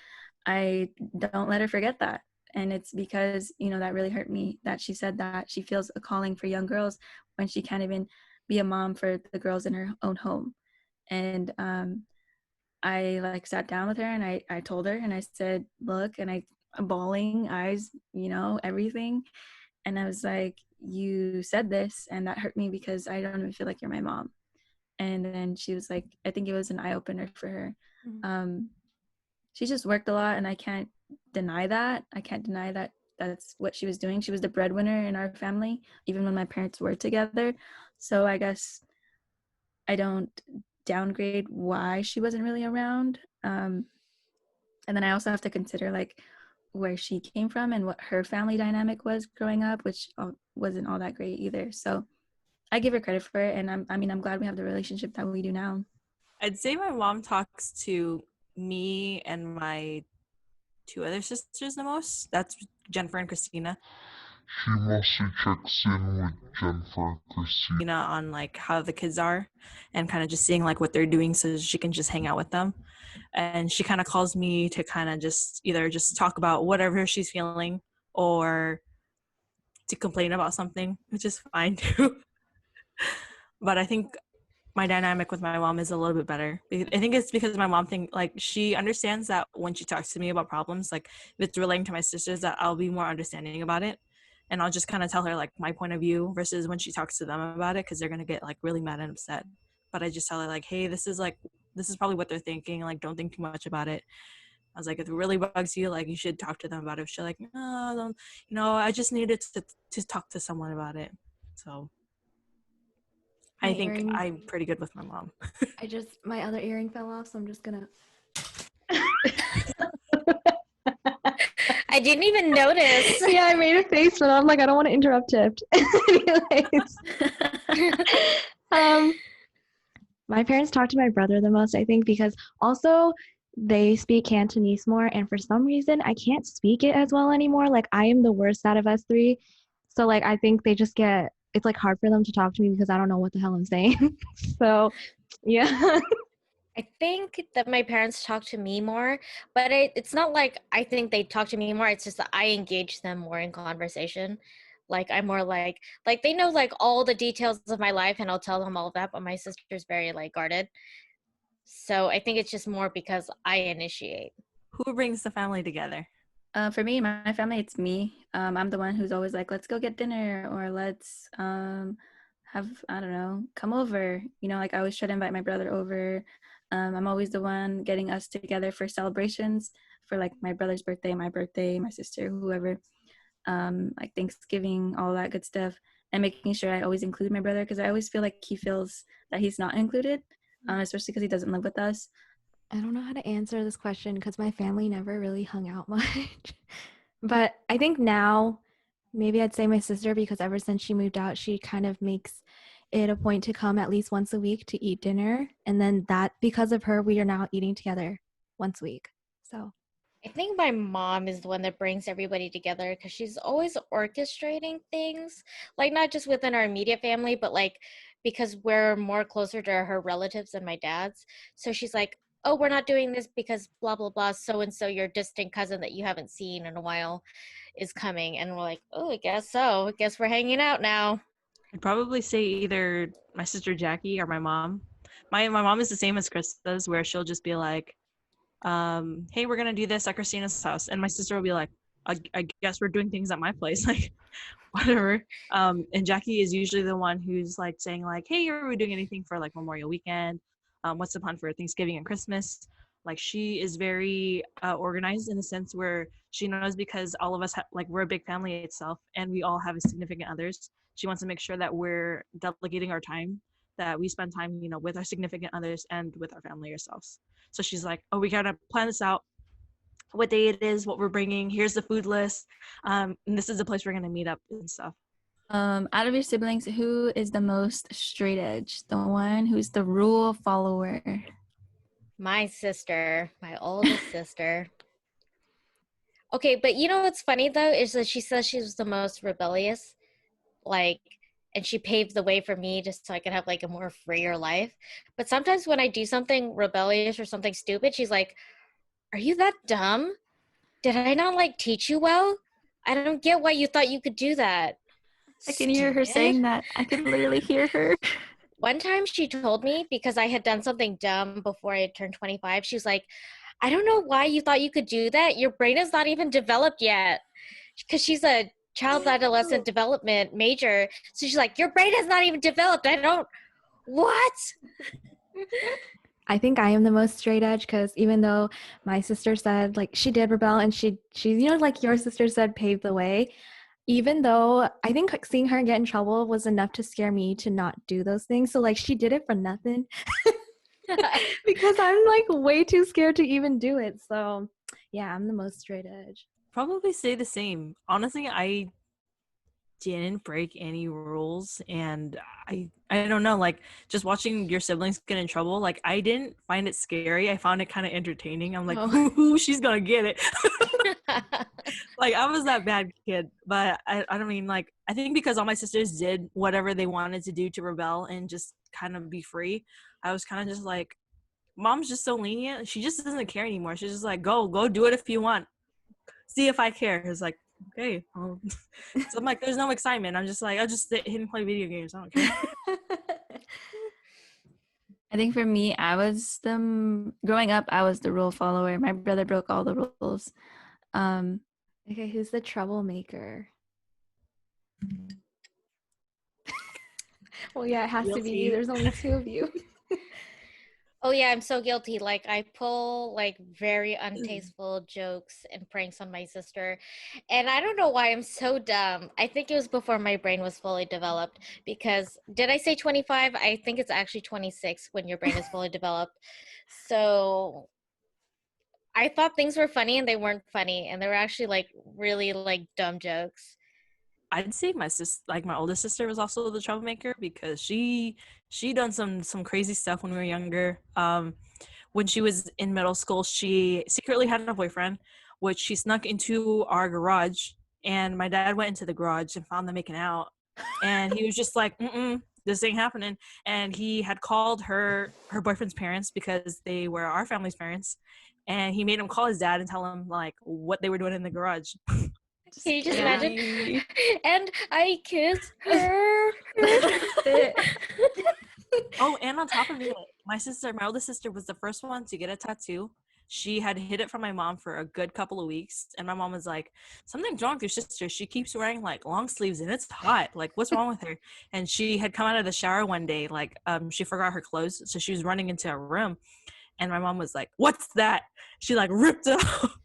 I don't let her forget that. And it's because, that really hurt me, that she said that she feels a calling for young girls when she can't even be a mom for the girls in her own home. And I like sat down with her and I told her and I said, look, and I'm bawling, eyes, everything. And I was like, you said this and that hurt me because I don't even feel like you're my mom. And then she was like, I think it was an eye-opener for her. Mm-hmm. She just worked a lot and I can't deny that. I can't deny that that's what she was doing. She was the breadwinner in our family, even when my parents were together. So I guess I don't downgrade why she wasn't really around. And then I also have to consider like where she came from and what her family dynamic was growing up, which wasn't all that great either. So I give her credit for it, and I'm glad we have the relationship that we do now. I'd say my mom talks to me and my 2 other sisters the most. That's Jennifer and Christina. She mostly checks in with Jennifer and Christina on like how the kids are and kind of just seeing like what they're doing so she can just hang out with them. And she kind of calls me to kind of just either just talk about whatever she's feeling or to complain about something, which is fine too. But I think my dynamic with my mom is a little bit better. I think it's because my mom she understands that when she talks to me about problems, like if it's relating to my sisters, that I'll be more understanding about it. And I'll just kind of tell her like my point of view versus when she talks to them about it, because they're going to get like really mad and upset. But I just tell her like, hey, this is probably what they're thinking. Like, don't think too much about it. I was like, if it really bugs you, like you should talk to them about it. She's like, no, I just needed to talk to someone about it. So I think I'm pretty good with my mom. My other earring fell off, so I'm just gonna. I didn't even notice. Yeah, I made a face, but I'm like, I don't want to interrupt Tiff. Um, my parents talk to my brother the most, I think, because also they speak Cantonese more, and for some reason I can't speak it as well anymore. Like I am the worst out of us three. So like I think they just get it's like hard for them to talk to me because I don't know what the hell I'm saying. So yeah. I think that my parents talk to me more, but it's not like I think they talk to me more. It's just that I engage them more in conversation. Like I'm more like they know like all the details of my life, and I'll tell them all of that. But my sister's very like guarded, so I think it's just more because I initiate. Who brings the family together? For me, my family, it's me. I'm the one who's always like, let's go get dinner, or let's have, I don't know, come over. You know, like I always try to invite my brother over. I'm always the one getting us together for celebrations for like my brother's birthday, my sister, whoever, like Thanksgiving, all that good stuff, and making sure I always include my brother because I always feel like he feels that he's not included, especially because he doesn't live with us. I don't know how to answer this question because my family never really hung out much. But I think now, maybe I'd say my sister because ever since she moved out, she kind of makes it a point to come at least once a week to eat dinner. And then that, because of her, we are now eating together once a week. So I think my mom is the one that brings everybody together because she's always orchestrating things, like not just within our immediate family, but like because we're more closer to her relatives than my dad's. So she's like, oh, we're not doing this because blah, blah, blah. So and so, your distant cousin that you haven't seen in a while is coming. And we're like, oh, I guess so. I guess we're hanging out now. I'd probably say either my sister Jackie or my mom. My mom is the same as Krista's, where she'll just be like, hey, we're gonna do this at Christina's house, and my sister will be like, I guess we're doing things at my place, like whatever. And Jackie is usually the one who's like saying like, hey, are we doing anything for like Memorial Weekend? What's the plan for Thanksgiving and Christmas? Like she is very organized in the sense where she knows because all of us like we're a big family itself, and we all have significant others. She wants to make sure that we're delegating our time, that we spend time, you know, with our significant others and with our family ourselves. So she's like, oh, we gotta plan this out, what day it is, what we're bringing, here's the food list, and this is the place we're gonna meet up and stuff. Out of your siblings, who is the most straight edge? The one who's the rule follower? My sister, my oldest sister. Okay, but you know what's funny though is that she says she was the most rebellious, like, and she paved the way for me just so I could have like a more freer life. But sometimes when I do something rebellious or something stupid, she's like, "Are you that dumb? Did I not like teach you well? I don't get why you thought you could do that." I can hear her Stupid. saying that. I can literally hear her. One time she told me because I had done something dumb before I had turned 25. She was like, I don't know why you thought you could do that. Your brain is not even developed yet. Because she's a child adolescent development major. So she's like, your brain is not even developed. I don't, what? I think I am the most straight edge because even though my sister said like she did rebel and she you know like your sister said paved the way, even though I think like, seeing her get in trouble was enough to scare me to not do those things. So like she did it for nothing because I'm like way too scared to even do it. So yeah, I'm the most straight edge. Probably say the same. Honestly, I didn't break any rules, and I don't know, like just watching your siblings get in trouble, like I didn't find it scary. I found it kind of entertaining. I'm like, ooh, she's gonna get it. Like I was that bad kid, but I don't mean like I think because all my sisters did whatever they wanted to do to rebel and just kind of be free. I was kind of just like, mom's just so lenient. She just doesn't care anymore. She's just like, go do it if you want. See if I care. It's like, okay. Well. So I'm like, there's no excitement. I'm just like, I'll just sit here and play video games. I don't care. I think for me, growing up, I was the rule follower. My brother broke all the rules. Okay, who's the troublemaker? Well, yeah, it has to be you. There's only two of you. Oh yeah, I'm so guilty. Like I pull like very untasteful jokes and pranks on my sister. And I don't know why I'm so dumb. I think it was before my brain was fully developed because did I say 25? I think it's actually 26 when your brain is fully developed. So I thought things were funny and they weren't funny and they were actually like really like dumb jokes. I'd say my oldest sister was also the troublemaker because she done some crazy stuff when we were younger. When she was in middle school, she secretly had a boyfriend, which she snuck into our garage, and my dad went into the garage and found them making out, and he was just like, this ain't happening. And he had called her boyfriend's parents because they were our family's parents, and he made him call his dad and tell him like what they were doing in the garage. Can you just Yeah. imagine? And I kissed her. Oh, and on top of it, my oldest sister, was the first one to get a tattoo. She had hid it from my mom for a good couple of weeks, and my mom was like, "Something's wrong with your sister. She keeps wearing like long sleeves, and it's hot. Like, what's wrong with her?" And she had come out of the shower one day, like, she forgot her clothes, so she was running into her room, and my mom was like, "What's that?" She like ripped it off.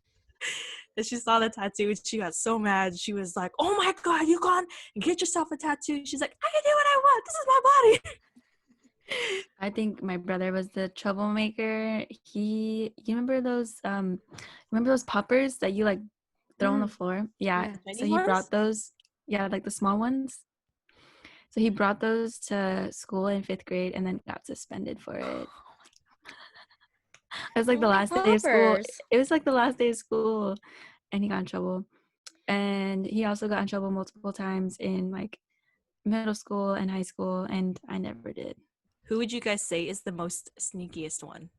And she saw the tattoo, and she got so mad. She was like, "Oh my god, you gone and get yourself a tattoo?" She's like, "I can do what I want. This is my body." I think my brother was the troublemaker. You remember those poppers that you like throw on the floor? Yeah. Yeah. So he brought those, like the small ones. So he brought those to school in 5th grade and then got suspended for it. It was like the last day of school. It was like the last day of school, and he got in trouble. And he also got in trouble multiple times in like middle school and high school, and I never did. Who would you guys say is the most sneakiest one?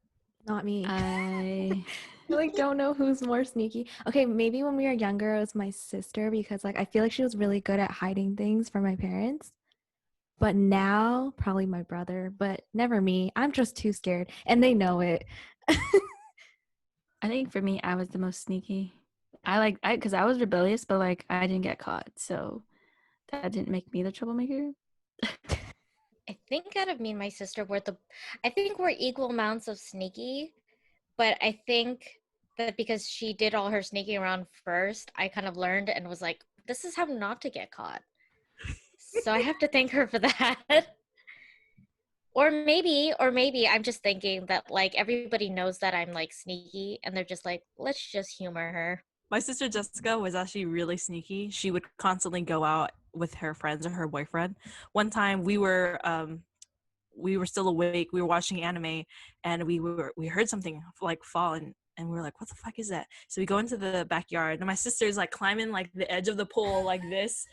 Not me. I like don't know who's more sneaky. Okay, maybe when we were younger it was my sister because like I feel like she was really good at hiding things from my parents. But now probably my brother, but never me. I'm just too scared and they know it. I think for me, I was the most sneaky. Because I was rebellious, but like I didn't get caught, so that didn't make me the troublemaker. I think out of me and my sister, I think we're equal amounts of sneaky, but I think that because she did all her sneaking around first, I kind of learned and was like, this is how not to get caught. So I have to thank her for that. Or maybe I'm just thinking that like everybody knows that I'm like sneaky and they're just like, let's just humor her. My sister Jessica was actually really sneaky. She would constantly go out with her friends or her boyfriend. One time we were still awake. We were watching anime, and we heard something like fall, and we were like, "What the fuck is that?" So we go into the backyard, and my sister's like climbing like the edge of the pool like this,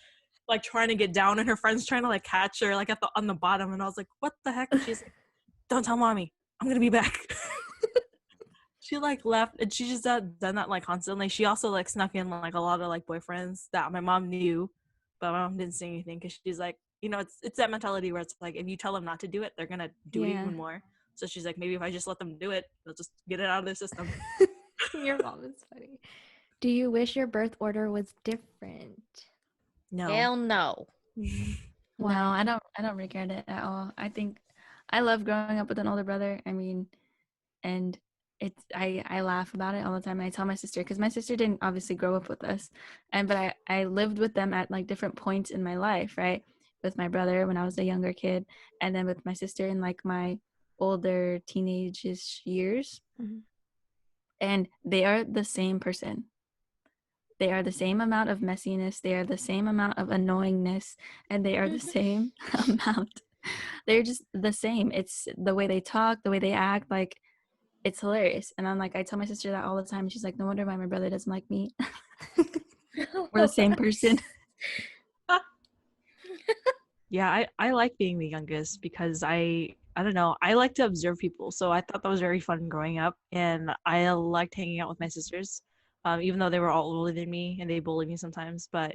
like trying to get down, and her friends trying to like catch her like on the bottom. And I was like, "What the heck?" And she's like, "Don't tell mommy. I'm gonna be back." She like left, and she just done that like constantly. She also like snuck in like a lot of like boyfriends that my mom knew, but my mom didn't say anything because she's like, it's that mentality where it's like if you tell them not to do it, they're gonna do it even more. So she's like, maybe if I just let them do it, they'll just get it out of their system. Your mom is funny. Do you wish your birth order was different? No. Hell no. No, I don't regret it at all. I think I love growing up with an older brother. I mean, and I laugh about it all the time. And I tell my sister, because my sister didn't obviously grow up with us, but I lived with them at like different points in my life, right? With my brother when I was a younger kid, and then with my sister in like my older teenage-ish years. Mm-hmm. And they are the same person. They are the same amount of messiness. They are the same amount of annoyingness, and they are the same amount. They're just the same. It's the way they talk, the way they act, like it's hilarious. And I'm like, I tell my sister that all the time. And she's like, no wonder why my brother doesn't like me. We're the same person. Yeah, I like being the youngest because I don't know, I like to observe people. So I thought that was very fun growing up, and I liked hanging out with my sisters, even though they were all older than me and they bullied me sometimes. But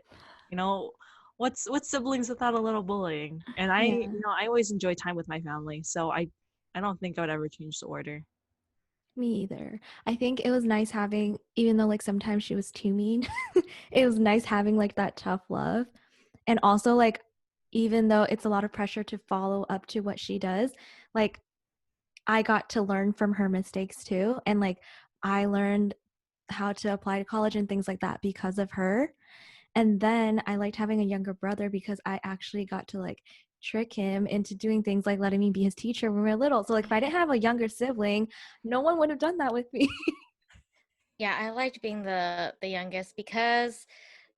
what's siblings without a little bullying? And I always enjoy time with my family, so I don't think I would ever change the order. Me either. I think it was nice having, even though like sometimes she was too mean, it was nice having like that tough love. And also like, even though it's a lot of pressure to follow up to what she does, like I got to learn from her mistakes too. And like I learned how to apply to college and things like that because of her. And then I liked having a younger brother because I actually got to like trick him into doing things like letting me be his teacher when we were little. So like if I didn't have a younger sibling, no one would have done that with me. Yeah, I liked being the youngest because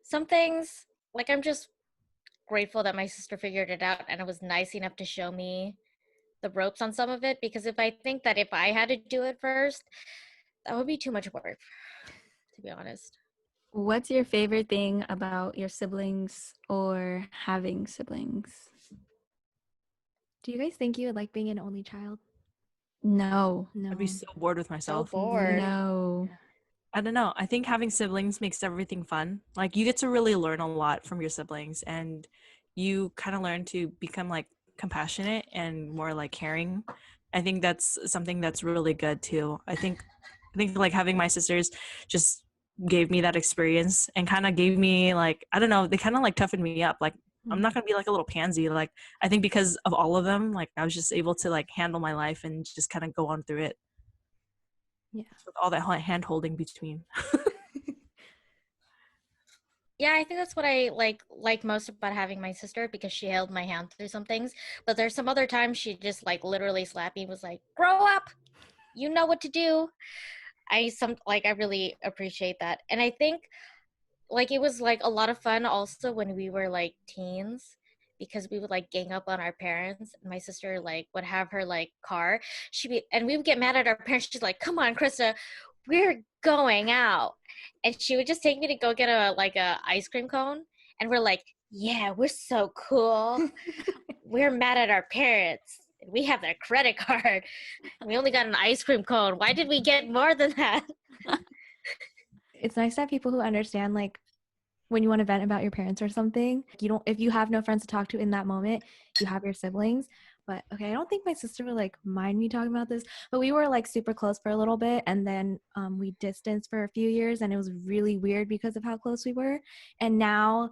some things like I'm just grateful that my sister figured it out and it was nice enough to show me the ropes on some of it, because if I think that if I had to do it first, that would be too much work, to be honest. What's your favorite thing about your siblings or having siblings? Do you guys think you would like being an only child? No. No. I'd be so bored with So myself. bored. No. I don't know. I think having siblings makes everything fun. Like you get to really learn a lot from your siblings, and you kind of learn to become like compassionate and more like caring. I think that's something that's really good too. I think like having my sisters just gave me that experience and kind of gave me like, I don't know, they kind of like toughened me up. Like I'm not going to be like a little pansy. Like I think because of all of them, like I was just able to like handle my life and just kind of go on through it. Yeah. With all that hand holding between. Yeah, I think that's what I like most about having my sister, because she held my hand through some things. But there's some other times she just like literally slapped me, was like, "Grow up, you know what to do." I really appreciate that, and I think like it was like a lot of fun also when we were like teens, because we would like gang up on our parents, and my sister like would have her like car, and we would get mad at our parents. She's like, "Come on, Krista, we're going out," and she would just take me to go get a ice cream cone, and we're like, "Yeah, we're so cool. We're mad at our parents. We have their credit card. We only got an ice cream cone. Why did we get more than that?" It's nice to have people who understand, like, when you want to vent about your parents or something, if you have no friends to talk to in that moment, you have your siblings. But okay, I don't think my sister would like mind me talking about this, but we were like super close for a little bit, and then we distanced for a few years, and it was really weird because of how close we were. And now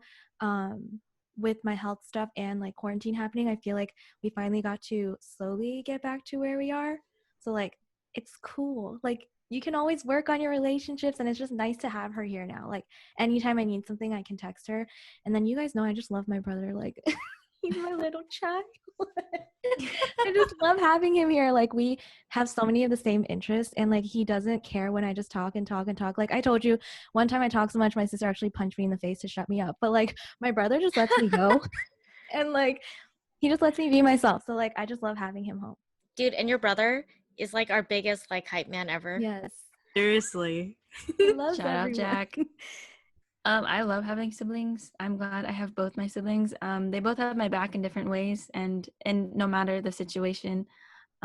with my health stuff and like quarantine happening, I feel like we finally got to slowly get back to where we are. So like it's cool. Like you can always work on your relationships, and it's just nice to have her here now. Like anytime I need something, I can text her. And then you guys know I just love my brother. Like he's my little child. I just love having him here. Like we have so many of the same interests, and like he doesn't care when I just talk and talk and talk. Like I told you one time I talked so much my sister actually punched me in the face to shut me up. But like my brother just lets me go. And like he just lets me be myself. So like I just love having him home. Dude, and your brother is like our biggest like hype man ever. Yes. Seriously. He loves Shout out, everyone. Jack. I love having siblings. I'm glad I have both my siblings. They both have my back in different ways, and no matter the situation.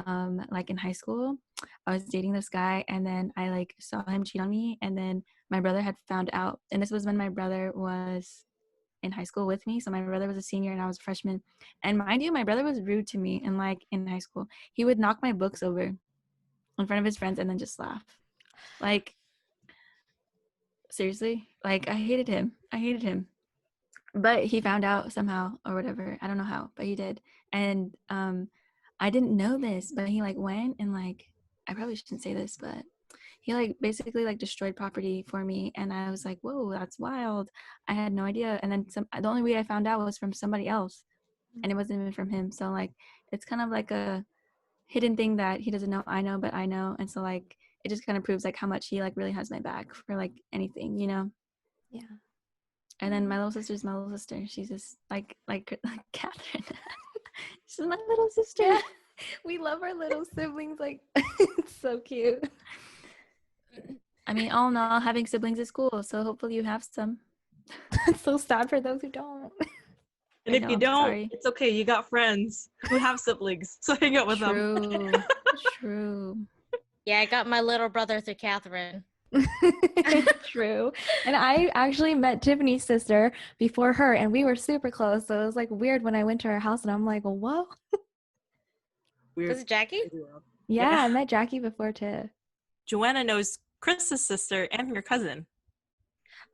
Like in high school, I was dating this guy, and then I like saw him cheat on me, and then my brother had found out, and this was when my brother was in high school with me. So my brother was a senior and I was a freshman. And mind you, my brother was rude to me, and like in high school, he would knock my books over in front of his friends and then just laugh. Like seriously, like I hated him. But he found out somehow or whatever. I don't know how, but he did. And I didn't know this, but he like went and like, I probably shouldn't say this, but he like basically like destroyed property for me. And I was like, whoa, that's wild. I had no idea. And then the only way I found out was from somebody else, and it wasn't even from him. So like, it's kind of like a hidden thing that he doesn't know I know, but I know. And so like, it just kind of proves like how much he like really has my back for like anything, you know? Yeah. And then my little sister's my little sister. She's just like Catherine. She's my little sister. Yeah. We love our little siblings. Like it's so cute. I mean, all in all, having siblings is cool. So hopefully you have some. It's so sad for those who don't. And if you don't, it's okay. You got friends who have siblings, so hang out with them. True. Yeah, I got my little brother through Catherine. True. And I actually met Tiffany's sister before her, and we were super close. So it was like weird when I went to her house, and I'm like, whoa. Weird. Was it Jackie? Yeah, I met Jackie before too. Joanna knows Chris's sister and your cousin.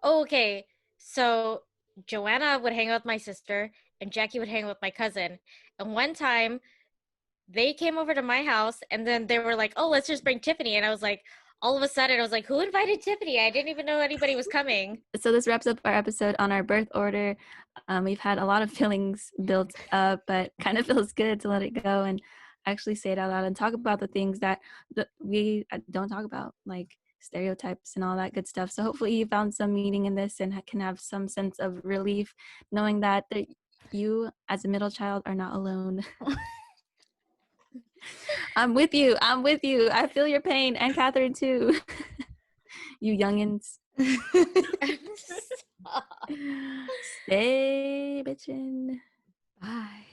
Oh, okay. So Joanna would hang out with my sister, and Jackie would hang out with my cousin. And one time, they came over to my house, and then they were like, "Oh, let's just bring Tiffany." And I was like, all of a sudden, I was like, "Who invited Tiffany?" I didn't even know anybody was coming. So this wraps up our episode on our birth order. We've had a lot of feelings built up, but kind of feels good to let it go and actually say it out loud and talk about the things that we don't talk about, like stereotypes and all that good stuff. So hopefully you found some meaning in this and can have some sense of relief knowing that You, as a middle child, are not alone. I'm with you. I feel your pain, and Catherine too. You youngins. Stay bitchin'. Bye.